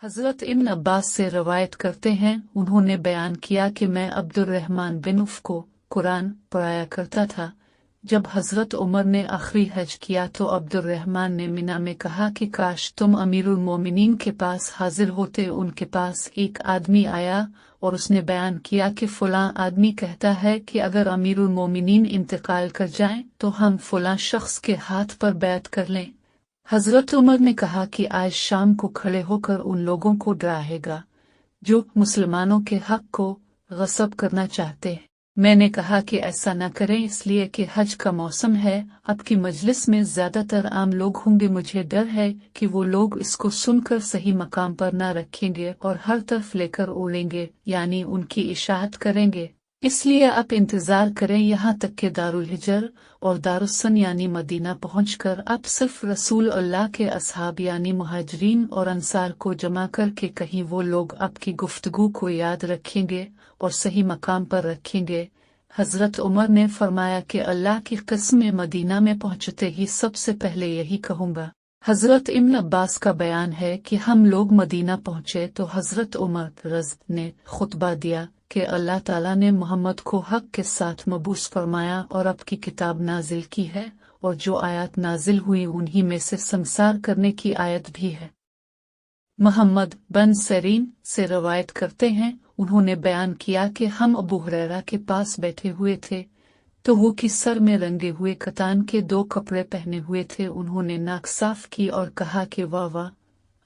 हज़रत इब्न अब्बास से रवायत करते हैं, उन्होंने बयान किया कि मैं अब्दुर्रहमान बिन उफ़ को कुरान पढ़ाया करता था। जब हज़रत उमर ने आखिरी हज किया तो अब्दुर्रहमान ने मिना में कहा कि काश तुम अमीरुल मोमिनीन के पास हाजिर होते। उनके पास एक आदमी आया और उसने बयान किया कि फलां आदमी कहता है कि अगर अमीरुल मोमिनीन इंतकाल कर जाएं तो हम फलां शख्स के हाथ पर बैत कर लें। हज़रत उमर ने कहा कि आज शाम को खड़े होकर उन लोगों को डराएगा जो मुसलमानों के हक को गस्ब करना चाहते हैं। मैंने कहा कि ऐसा न करें, इसलिए कि हज का मौसम है, आपकी मजलिस में ज्यादातर आम लोग होंगे। मुझे डर है कि वो लोग इसको सुनकर सही मकाम पर न रखेंगे और हर तरफ लेकर उड़ेंगे, यानी उनकी इशाअत करेंगे। इसलिए आप इंतजार करें यहाँ तक कि दारुल हिजर और दारुस्सन यानी मदीना पहुंचकर आप सिर्फ रसूल अल्लाह के असहाब यानी मुहाजिरीन और अंसार को जमा करके कहीं वो लोग आपकी गुफ्तगू को याद रखेंगे और सही मकाम पर रखेंगे। हजरत उमर ने फरमाया कि अल्लाह की कसम, मदीना में पहुंचते ही सबसे पहले यही कहूँगा। हजरत इब्न अब्बास का बयान है कि हम लोग मदीना पहुंचे तो हजरत उमर रज़ ने खुतबा दिया कि अल्लाह ताला ने मोहम्मद को हक के साथ मबूस फरमाया और आपकी किताब नाजिल की है, और जो आयत नाजिल हुई उन्हीं में से संसार करने की आयत भी है। मोहम्मद बिन सरीन से रवायत करते हैं, उन्होंने बयान किया कि हम अबू हुरैरा के पास बैठे हुए थे तो वो कि सर में रंगे हुए कतान के 2 कपड़े पहने हुए थे। उन्होंने नाक साफ की और कहा कि वाह वाह,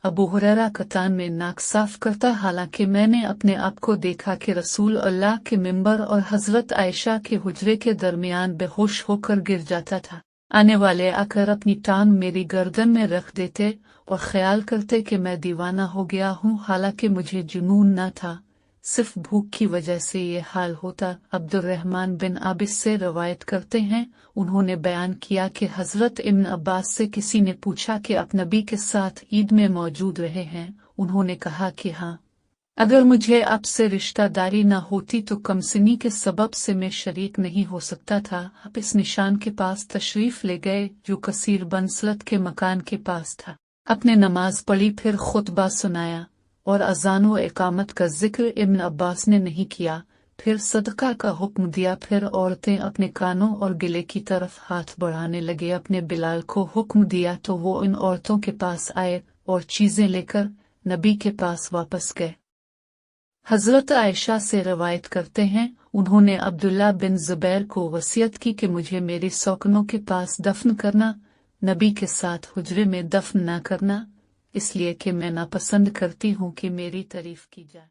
अबू हुरैरा कतान में नाक साफ करता। हालांकि मैंने अपने आप को देखा कि रसूल अल्लाह के मिंबर और हजरत आयशा के हुजरे के दरमियान बेहोश होकर गिर जाता था। आने वाले आकर अपनी टांग मेरी गर्दन में रख देते और ख्याल करते कि मैं दीवाना हो गया हूँ, हालांकि मुझे जुनून न था, सिर्फ भूख की वजह से ये हाल होता। अब्दुर्रहमान बिन आबिस से रवायत करते हैं, उन्होंने बयान किया कि हजरत इब्न अब्बास से किसी ने पूछा कि आप नबी के साथ ईद में मौजूद रहे हैं। उन्होंने कहा कि हाँ, अगर मुझे आपसे रिश्तेदारी न होती तो कमसिनी के सबब से मैं शरीक नहीं हो सकता था। आप इस निशान के पास तशरीफ ले गए जो कसीर बंसलत के मकान के पास था। अपने नमाज पढ़ी, फिर खुतबा सुनाया और अज़ान व इकामत का जिक्र इब्न अब्बास ने नहीं किया। फिर सदका का हुक्म दिया। फिर औरतें अपने कानों और गिले की तरफ हाथ बढ़ाने लगे। अपने बिलाल को हुक्म दिया तो वो इन औरतों के पास आए और चीजें लेकर नबी के पास वापस गए। हजरत आयशा से रवायत करते हैं, उन्होंने अब्दुल्ला बिन जुबैर को वसीयत की कि मुझे मेरे सौकनों के पास दफन करना, नबी के साथ हुजरे में दफन न करना, इसलिए कि मैं नापसंद करती हूँ कि मेरी तारीफ की जाए।